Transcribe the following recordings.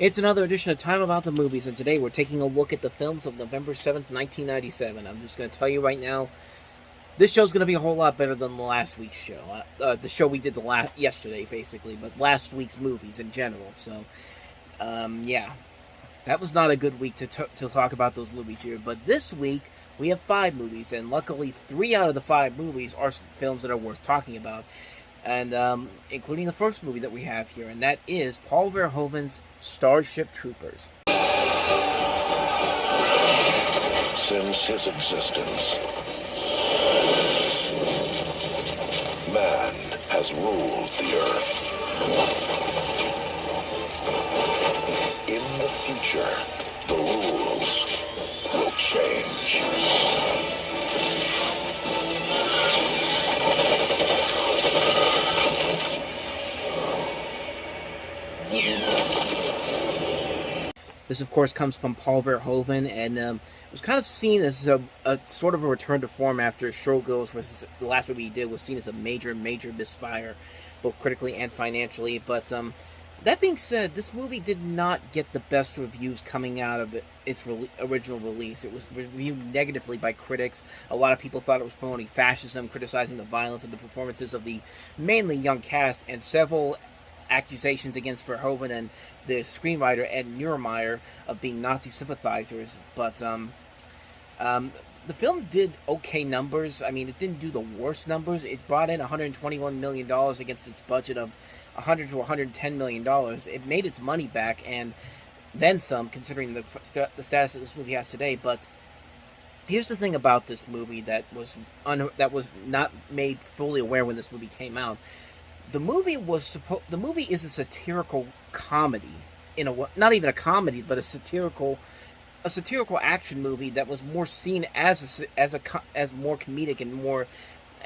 It's another edition of Time About the Movies, and today we're taking a look at the films of November 7th, 1997. I'm just going to tell you right now, this show's going to be a whole lot better than the last week's show. The show we did yesterday, basically, but last week's movies in general. So, yeah, that was not a good week to talk about those movies here. But this week, we have 5 movies, and luckily 3 out of the 5 movies are films that are worth talking about. And including the first movie that we have here, and that is Paul Verhoeven's Starship Troopers. Since his existence, man has ruled the earth. In the future, the rules will change. This, of course, comes from Paul Verhoeven, and it was kind of seen as a sort of a return to form after Showgirls, was the last movie he did, was seen as a major misfire, both critically and financially. But that being said, this movie did not get the best reviews coming out of its original release. It was reviewed negatively by critics. A lot of people thought it was promoting fascism, criticizing the violence and the performances of the mainly young cast, and several accusations against Verhoeven and the screenwriter Ed Neumeyer of being Nazi sympathizers. But the film did okay numbers. I mean, it didn't do the worst numbers. It brought in $121 million against its budget of $100 to $110 million. It made its money back and then some, considering the status that this movie has today. But here's the thing about this movie that was not made fully aware when this movie came out. The movie is a satirical comedy, not even a comedy, but a satirical action movie that was more seen as more comedic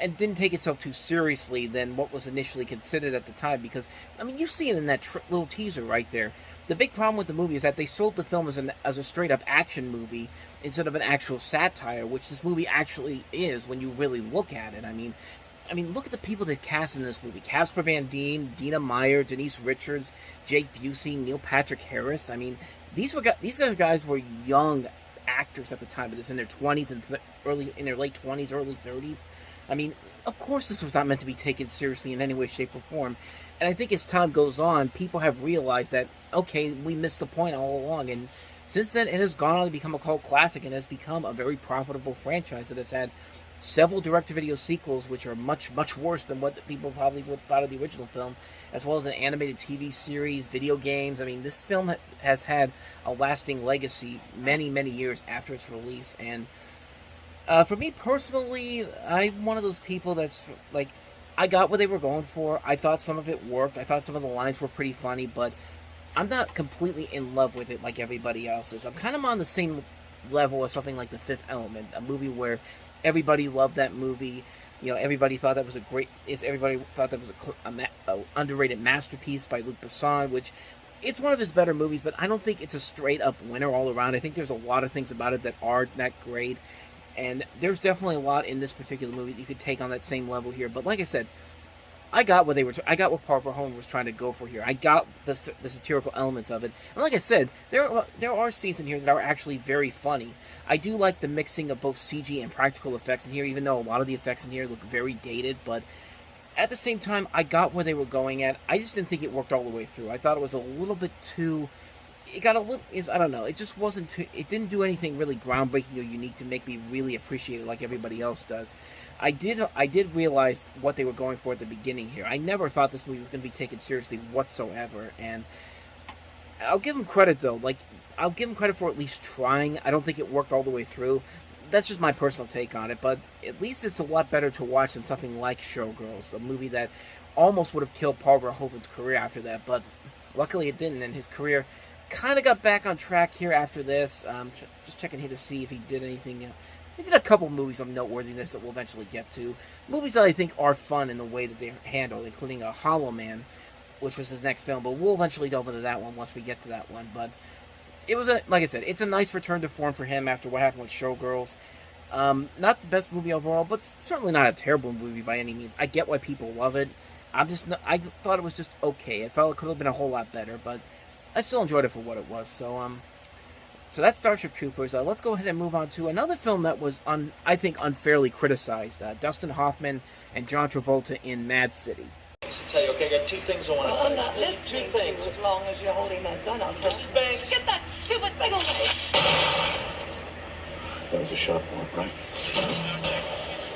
and didn't take itself too seriously than what was initially considered at the time. Because I mean, you see it in that little teaser right there. The big problem with the movie is that they sold the film as a straight up action movie instead of an actual satire, which this movie actually is when you really look at it. I mean, look at the people that cast in this movie. Casper Van Dien, Dina Meyer, Denise Richards, Jake Busey, Neil Patrick Harris. I mean, these guys were young actors at the time, but this in their 20s and late 20s, early 30s. I mean, of course this was not meant to be taken seriously in any way, shape, or form. And I think as time goes on, people have realized that, okay, we missed the point all along. And since then, it has gone on to become a cult classic and has become a very profitable franchise that has had several direct-to-video sequels, which are much, much worse than what people probably would have thought of the original film, as well as an animated TV series, video games. I mean, this film has had a lasting legacy many, many years after its release. And for me personally, I'm one of those people that's like, I got what they were going for. I thought some of it worked. I thought some of the lines were pretty funny, but I'm not completely in love with it like everybody else is. I'm kind of on the same level as something like The Fifth Element, a movie where everybody loved that movie. You know, everybody thought that was a underrated masterpiece by Luc Besson, which it's one of his better movies, but I don't think it's a straight up winner all around. I think there's a lot of things about it that aren't that great, and there's definitely a lot in this particular movie that you could take on that same level here. But like I said, I got what Paul Verhoeven was trying to go for here. I got the satirical elements of it. And like I said, there are scenes in here that are actually very funny. I do like the mixing of both CG and practical effects in here, even though a lot of the effects in here look very dated. But at the same time, I got where they were going at. I just didn't think it worked all the way through. I thought it was a little bit too... I don't know, it just wasn't too... It didn't do anything really groundbreaking or unique to make me really appreciate it like everybody else does. I did realize what they were going for at the beginning here. I never thought this movie was going to be taken seriously whatsoever, and I'll give them credit, though. Like, I'll give them credit for at least trying. I don't think it worked all the way through. That's just my personal take on it, but at least it's a lot better to watch than something like Showgirls, a movie that almost would have killed Paul Verhoeven's career after that, but luckily it didn't, and his career kind of got back on track here after this. Just checking here to see if he did anything. He did a couple movies of noteworthiness that we'll eventually get to. Movies that I think are fun in the way that they're handled, including Hollow Man, which was his next film, but we'll eventually delve into that one once we get to that one. But it was, like I said, it's a nice return to form for him after what happened with Showgirls. Not the best movie overall, but certainly not a terrible movie by any means. I get why people love it. I thought it was just okay. I felt it could have been a whole lot better, but I still enjoyed it for what it was. So that's Starship Troopers. Let's go ahead and move on to another film that was, I think, unfairly criticized. Dustin Hoffman and John Travolta in Mad City. To tell you, okay, I got two things I want to tell you. I'm not listening to you as long as you're holding that gun. I'll tell you. Mr. Banks. Get that stupid thing away. That was a sharp one, right?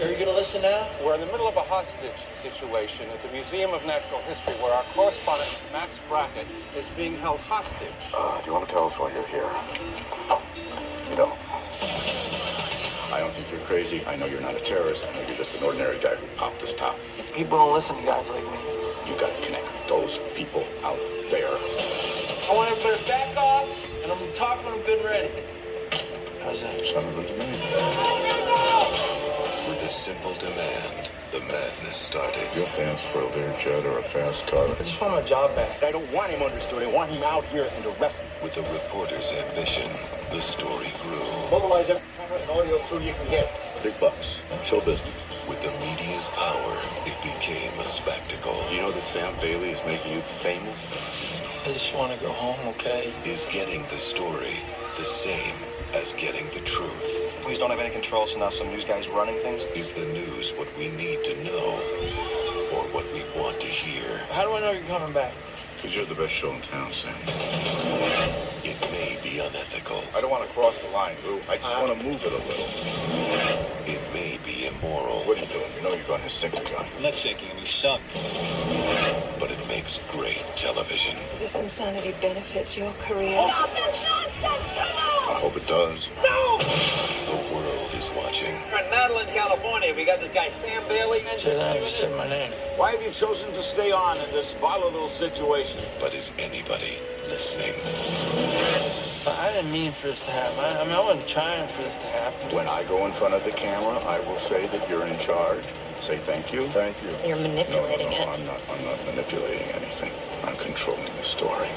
Are you going to listen now? We're in the middle of a hostage situation at the Museum of Natural History where our correspondent, Max Brackett, is being held hostage. Do you want to tell us why you're here? You don't. I don't think you're crazy. I know you're not a terrorist. I know you're just an ordinary guy who popped this top. People don't listen to guys like me. You got to connect with those people out there. I want everybody to back off, and I'm going to talk when I'm good and ready. How's that? Sounded good to me. With a simple demand, the madness started. You'll dance for a Learjet or a fast car. I just want my job back. I don't want him understood. I want him out here and arrested. With a reporter's ambition, the story grew. Mobilize every camera and audio crew you can get. Big bucks. Show business. With the media's power, it became a spectacle. You know that Sam Bailey is making you famous? I just want to go home, okay? Is getting the story the same as getting the truth? Please don't have any control, so now some news guy's running things. Is the news what we need to know, or what we want to hear? How do I know you're coming back? Because you're the best show in town, Sam. It may be unethical. I don't want to cross the line, Lou. I just want to move it a little. It may be immoral. What are you doing? You know you're going to sink the guy. I'm not sinking him, he's sunk. But it makes great television. This insanity benefits your career. I hope it does. The world is watching. We're in Madeline, California. We got this guy, Sam Bailey. Say that, just say my name. Why have you chosen to stay on in this volatile situation? But is anybody listening? I didn't mean for this to happen. I mean, I wasn't trying for this to happen. When I go in front of the camera, I will say that you're in charge. Say thank you. Thank you. You're manipulating it. I'm not manipulating anything. I'm controlling the story.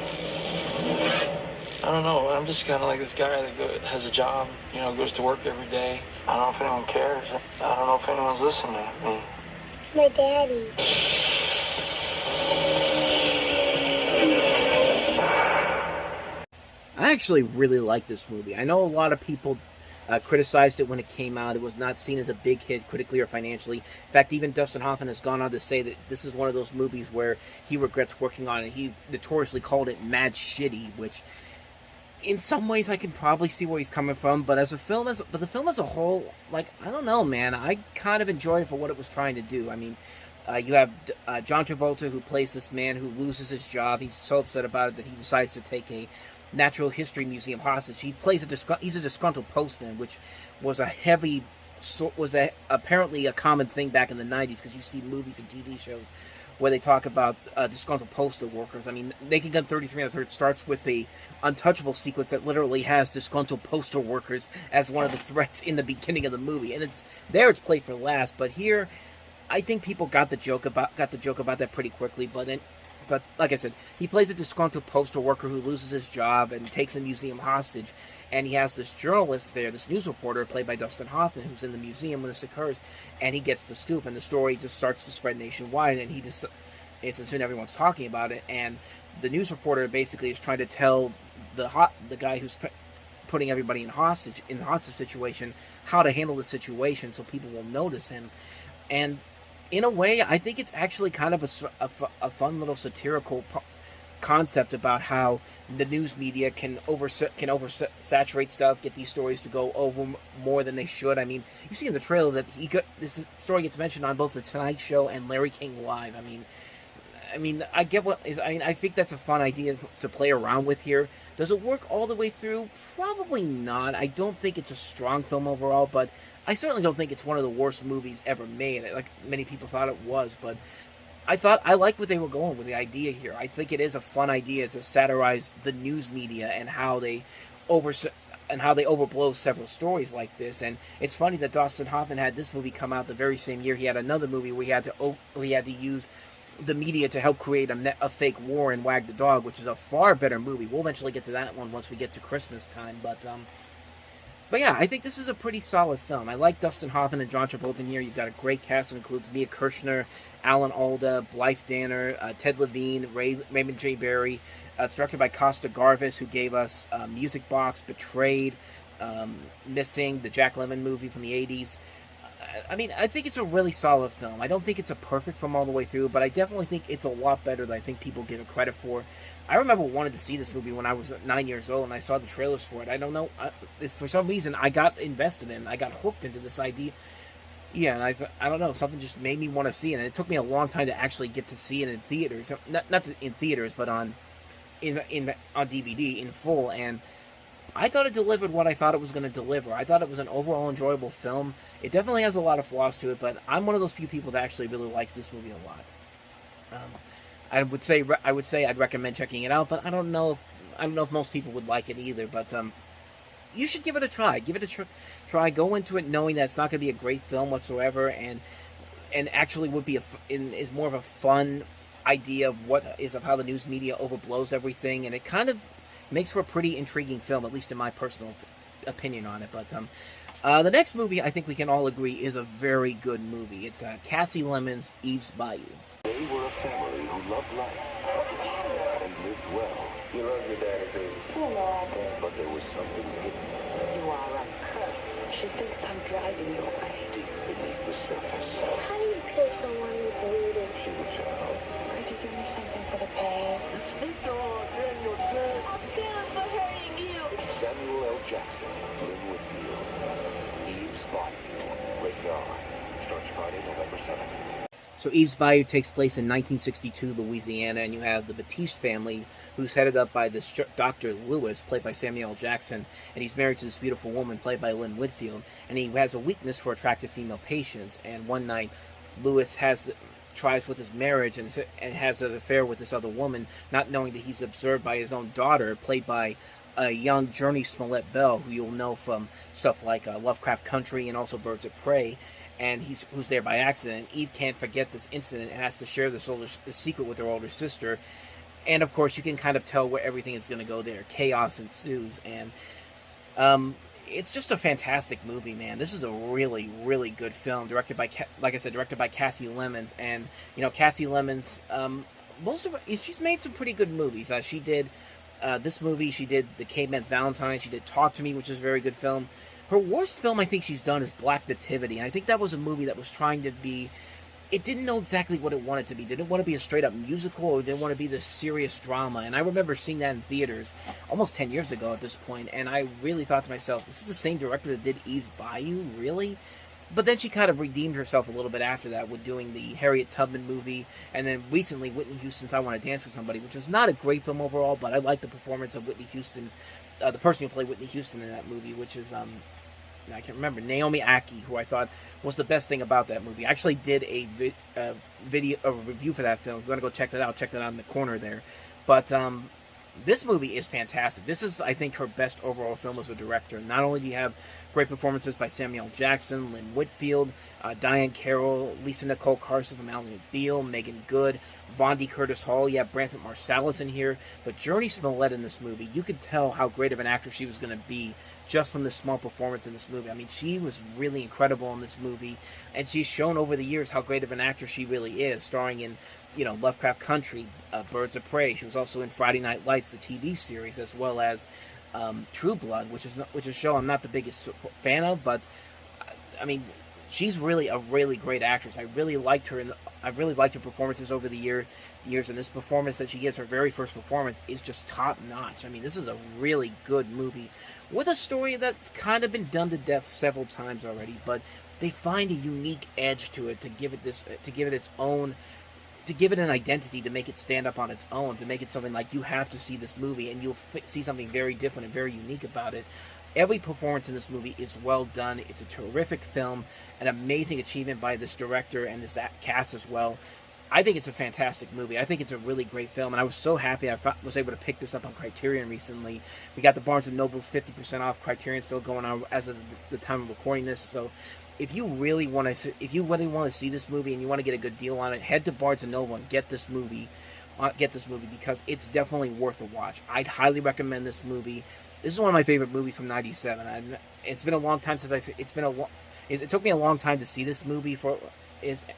I don't know. I'm just kind of like this guy that has a job, goes to work every day. I don't know if anyone cares. I don't know if anyone's listening to me. It's my daddy. I actually really like this movie. I know a lot of people criticized it when it came out. It was not seen as a big hit critically or financially. In fact, even Dustin Hoffman has gone on to say that this is one of those movies where he regrets working on it. He notoriously called it mad shitty, which in some ways I can probably see where he's coming from, but the film as a whole, like, I don't know, man. I kind of enjoy it for what it was trying to do. I mean, you have John Travolta, who plays this man who loses his job. He's so upset about it that he decides to take a Natural History Museum hostage. He plays he's a disgruntled postman, which was apparently a common thing back in the 90s, because you see movies and TV shows where they talk about disgruntled postal workers. I mean, Naked Gun 33 1/3 starts with a Untouchable sequence that literally has disgruntled postal workers as one of the threats in the beginning of the movie, and it's played for laughs. But here, I think people got the joke about that pretty quickly. But like I said, he plays a disgruntled postal worker who loses his job and takes a museum hostage. And he has this journalist there, this news reporter, played by Dustin Hoffman, who's in the museum when this occurs. And he gets the scoop, and the story just starts to spread nationwide. And and soon everyone's talking about it. And the news reporter basically is trying to tell the guy who's putting everybody in the hostage situation how to handle the situation so people will notice him. And in a way, I think it's actually kind of a fun little satirical concept about how the news media can oversaturate stuff, get these stories to go over more than they should. I mean, you see in the trailer that this story gets mentioned on both The Tonight Show and Larry King Live. I mean, I think that's a fun idea to play around with here. Does it work all the way through? Probably not. I don't think it's a strong film overall, but I certainly don't think it's one of the worst movies ever made, like many people thought it was. But I like what they were going with the idea here. I think it is a fun idea to satirize the news media and how they overblow several stories like this. And it's funny that Dustin Hoffman had this movie come out the very same year he had another movie where he had to use the media to help create a fake war in Wag the Dog, which is a far better movie. We'll eventually get to that one once we get to Christmas time. But But yeah, I think this is a pretty solid film. I like Dustin Hoffman and John Travolta in here. You've got a great cast that includes Mia Kirshner, Alan Alda, Blythe Danner, Ted Levine, Raymond J. Barry. It's directed by Costa-Garvas, who gave us Music Box, Betrayed, Missing, the Jack Lemmon movie from the 80s. I mean, I think it's a really solid film. I don't think it's a perfect film all the way through, but I definitely think it's a lot better than I think people give it credit for. I remember wanting to see this movie when I was 9 years old, and I saw the trailers for it. I don't know, for some reason, I got invested in, I got hooked into this idea. Yeah, and I don't know, something just made me want to see it, and it took me a long time to actually get to see it in theaters, not in theaters, but on DVD in full, and I thought it delivered what I thought it was going to deliver. I thought it was an overall enjoyable film. It definitely has a lot of flaws to it, but I'm one of those few people that actually really likes this movie a lot. I would say I'd recommend checking it out, but I don't know if most people would like it either. But you should give it a try. Give it a try. Go into it knowing that it's not going to be a great film whatsoever, and actually would be is more of a fun idea of how the news media overblows everything, and it kind of makes for a pretty intriguing film, at least in my personal opinion on it. But the next movie, I think we can all agree, is a very good movie. It's Kasi Lemon's Eve's Bayou. They were a family who loved life and lived well. You love your daddy, baby. You know I do. But there was something hidden You are a curse. She thinks I'm driving you away. deep beneath the surface. How do you kill someone with voodoo? She was a child. Could you give me something for the pain? Damn for hurting you. Samuel L. Jackson, Lynn Whitfield, Eve's Bayou, rated R. Starts Friday, November 7th. So Eve's Bayou takes place in 1962 Louisiana, and you have the Batiste family, who's headed up by this Dr. Lewis, played by Samuel L. Jackson, and he's married to this beautiful woman, played by Lynn Whitfield, and he has a weakness for attractive female patients, and one night, Lewis tries with his marriage and has an affair with this other woman, not knowing that he's observed by his own daughter, played by a young Journey Smollett Bell, who you'll know from stuff like Lovecraft Country and also Birds of Prey, and who's there by accident. Eve can't forget this incident and has to share this secret with her older sister, and of course you can kind of tell where everything is going to go there. Chaos ensues, and it's just a fantastic movie, man. This is a really, really good film, directed by Kasi Lemmons, and Kasi Lemmons, she's made some pretty good movies. She did this movie, she did The Caveman's Valentine, she did Talk to Me, which is a very good film. Her worst film I think she's done is Black Nativity, and I think that was a movie that was trying to be, it didn't know exactly what it wanted to be. Did it want to be a straight-up musical, or did it want to be this serious drama? And I remember seeing that in theaters almost 10 years ago at this point, and I really thought to myself, this is the same director that did Eve's Bayou? Really? But then she kind of redeemed herself a little bit after that with doing the Harriet Tubman movie, and then recently Whitney Houston's I Want to Dance with Somebody, which was not a great film overall, but I like the performance of Whitney Houston, the person who played Whitney Houston in that movie, which is, I can't remember, Naomi Ackie, who I thought was the best thing about that movie. I actually did a review for that film. If you want to go check that out in the corner there. But this movie is fantastic. This is, I think, her best overall film as a director. Not only do you have great performances by Samuel Jackson, Lynn Whitfield, Diane Carroll, Lisa Nicole Carson from Ally McBeal, Megan Good, Vondi Curtis Hall. You have Branford Marsalis in here. But Journey Smollett in this movie, you could tell how great of an actress she was going to be just from this small performance in this movie. I mean, she was really incredible in this movie, and she's shown over the years how great of an actress she really is, starring in, Lovecraft Country, Birds of Prey. She was also in Friday Night Lights, the TV series, as well as True Blood, which is a show I'm not the biggest fan of, but I mean, she's really a really great actress. I really liked her, and I've really liked her performances over the years, and this performance that she gives, her very first performance, is just top notch. I mean, this is a really good movie with a story that's kind of been done to death several times already, but they find a unique edge to it to give it its own, to give it an identity, to make it stand up on its own, to make it something like you have to see this movie and you'll see something very different and very unique about it. Every performance in this movie is well done. It's a terrific film, an amazing achievement by this director and this cast as well. I think it's a fantastic movie. I think it's a really great film, and I was so happy I was able to pick this up on Criterion recently. We got the Barnes & Noble's 50% off. Criterion still going on as of the time of recording this, so if you really want to see this movie and you want to get a good deal on it, head to Barnes & Noble and get this movie because it's definitely worth a watch. I'd highly recommend this movie. This is one of my favorite movies from '97. It's been a long time since it took me a long time to see this movie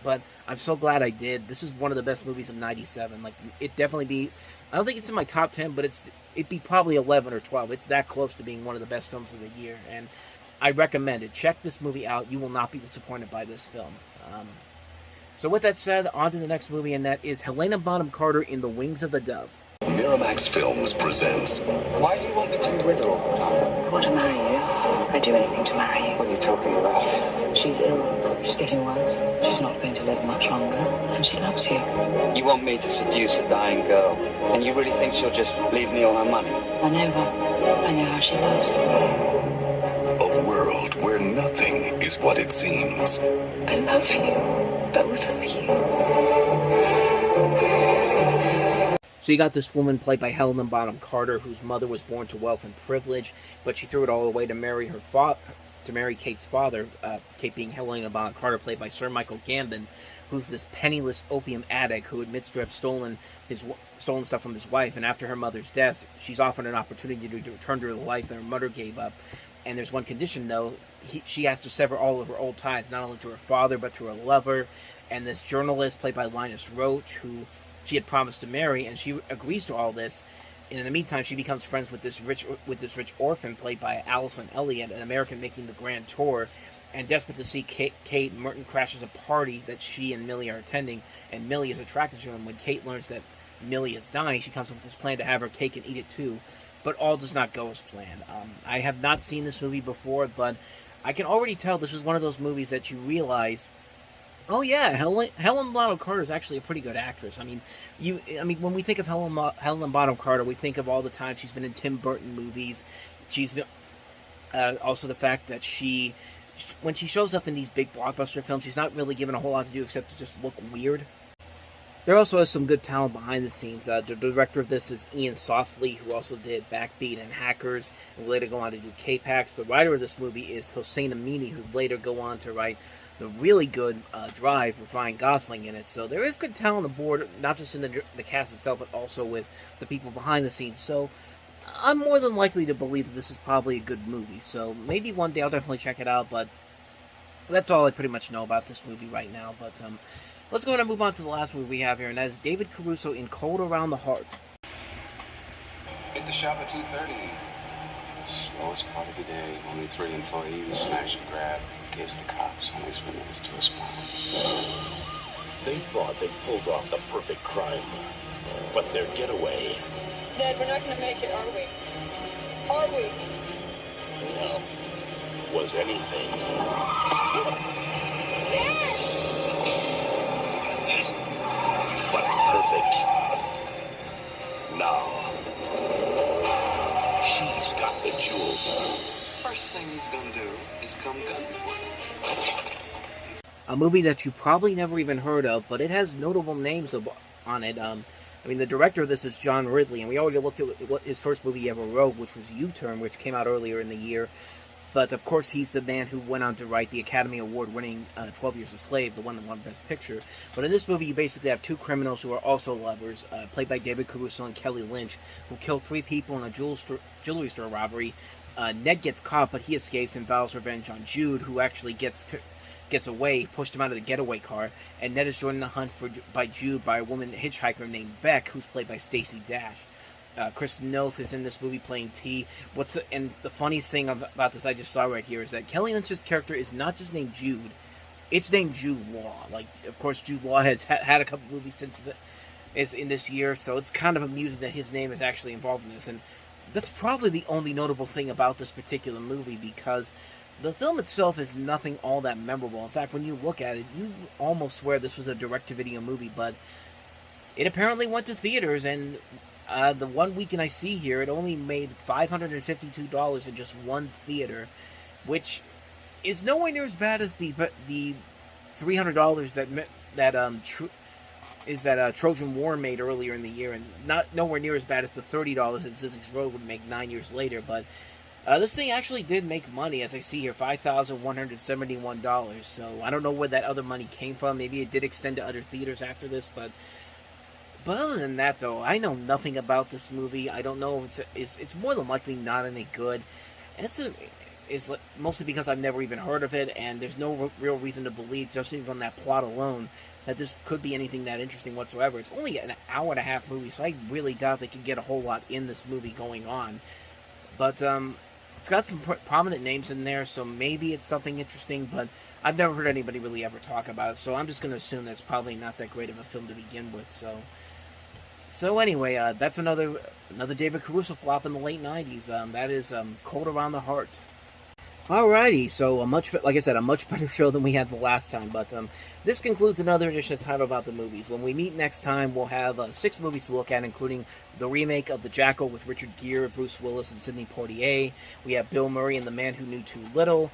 but I'm so glad I did. This is one of the best movies of '97. Like, it definitely be. I don't think it's in my top 10, but it'd be probably 11 or 12. It's that close to being one of the best films of the year, and I recommend it. Check this movie out. You will not be disappointed by this film. So with that said, on to the next movie, and that is Helena Bonham Carter in The Wings of the Dove. Miramax Films presents. Why do you want me to be with her all the time? I want to marry you. I'd do anything to marry you. What are you talking about? She's ill. She's getting worse. She's not going to live much longer. And she loves you. You want me to seduce a dying girl, and you really think she'll just leave me all her money? I know her. I know how she loves. A world where nothing is what it seems. I love you. Both of you. So you got this woman played by Helena Bonham Carter, whose mother was born to wealth and privilege, but she threw it all away to marry Kate's father, Kate being Helena Bonham Carter, played by Sir Michael Gambon, who's this penniless opium addict who admits to have stolen stuff from his wife, and after her mother's death, she's offered an opportunity to return to the life that her mother gave up. And there's one condition, though. She has to sever all of her old ties, not only to her father, but to her lover, and this journalist, played by Linus Roach, who she had promised to marry, and she agrees to all this. And in the meantime, she becomes friends with this rich orphan, played by Allison Elliott, an American making the grand tour. And desperate to see Kate, Merton crashes a party that she and Millie are attending, and Millie is attracted to him. When Kate learns that Millie is dying, she comes up with this plan to have her cake and eat it too. But all does not go as planned. I have not seen this movie before, but I can already tell this is one of those movies that you realize, oh yeah, Helen Bonham Carter is actually a pretty good actress. I mean, when we think of Helen Bonham Carter, we think of all the time she's been in Tim Burton movies. She's been also the fact that when she shows up in these big blockbuster films, she's not really given a whole lot to do except to just look weird. There also is some good talent behind the scenes. The director of this is Ian Softly, who also did Backbeat and Hackers, and later go on to do K-Pax. The writer of this movie is Hossein Amini, who later go on to write the really good Drive with Ryan Gosling in it. So there is good talent aboard, not just in the cast itself, but also with the people behind the scenes. So I'm more than likely to believe that this is probably a good movie. So maybe one day I'll definitely check it out, but that's all I pretty much know about this movie right now. But let's go ahead and move on to the last movie we have here, and that is David Caruso in Cold Around the Heart. Hit the shop at 2:30. Slowest part of the day. Only 3 employees. Smash and grab. Gives the cops only 3 minutes to respond. They thought they pulled off the perfect crime, but their getaway. Dad, we're not going to make it, are we? Are we? No. Was anything. But perfect. Now, she's got the jewels. First thing he's gonna do is come gunning for him. A movie that you probably never even heard of, but it has notable names on it. The director of this is John Ridley, and we already looked at what his first movie he ever wrote, which was U-Turn, which came out earlier in the year. But, of course, he's the man who went on to write the Academy Award-winning 12 Years a Slave, the one that won Best Picture. But in this movie, you basically have 2 criminals who are also lovers, played by David Caruso and Kelly Lynch, who kill 3 people in a jewelry store robbery. Ned gets caught, but he escapes and vows revenge on Jude, who actually gets away, pushed him out of the getaway car, and Ned is joined in the hunt by Jude by a woman hitchhiker named Beck, who's played by Stacey Dash. Chris Noth is in this movie playing T. And the funniest thing about this I just saw right here is that Kelly Lynch's character is not just named Jude, it's named Jude Law. Like, of course, Jude Law has had a couple movies is in this year, so it's kind of amusing that his name is actually involved in this. And that's probably the only notable thing about this particular movie, because the film itself is nothing all that memorable. In fact, when you look at it, you almost swear this was a direct-to-video movie, but it apparently went to theaters, and the one weekend I see here, it only made $552 in just one theater, which is nowhere near as bad as the $300 that Trojan War made earlier in the year, and nowhere near as bad as the $30 that Zizek's Road would make 9 years later. But this thing actually did make money, as I see here, $5,171. So I don't know where that other money came from. Maybe it did extend to other theaters after this, but But other than that, though, I know nothing about this movie. I don't know if it's more than likely not any good. And it's mostly because I've never even heard of it, and there's no real reason to believe, just even on that plot alone, that this could be anything that interesting whatsoever. It's only an hour and a half movie, so I really doubt they could get a whole lot in this movie going on. But it's got some prominent names in there, so maybe it's something interesting, but I've never heard anybody really ever talk about it, so I'm just going to assume that it's probably not that great of a film to begin with. So anyway, that's another David Caruso flop in the late 90s. That is Cold Around the Heart. Alrighty, so like I said, a much better show than we had the last time. But this concludes another edition of Time About the Movies. When we meet next time, we'll have 6 movies to look at, including the remake of The Jackal with Richard Gere, Bruce Willis, and Sidney Poitier. We have Bill Murray in The Man Who Knew Too Little.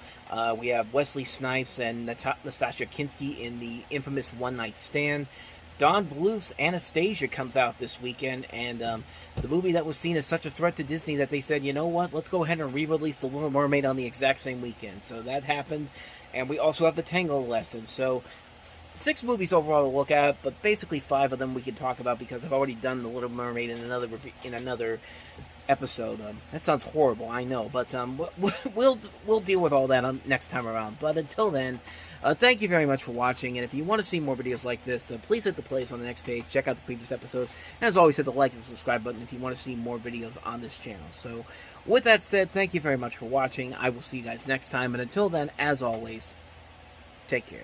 We have Wesley Snipes and Natasha Kinski in the infamous One Night Stand. Don Bluth's Anastasia comes out this weekend, and the movie that was seen as such a threat to Disney that they said, you know what, let's go ahead and re-release The Little Mermaid on the exact same weekend. So that happened, and we also have The Tango Lesson. So 6 movies overall to look at, but basically 5 of them we can talk about because I've already done The Little Mermaid in another episode. That sounds horrible, I know, but we'll deal with all that next time around. But until then, thank you very much for watching, and if you want to see more videos like this, please hit the plays on the next page, check out the previous episodes, and as always, hit the like and subscribe button if you want to see more videos on this channel. So, with that said, thank you very much for watching. I will see you guys next time, and until then, as always, take care.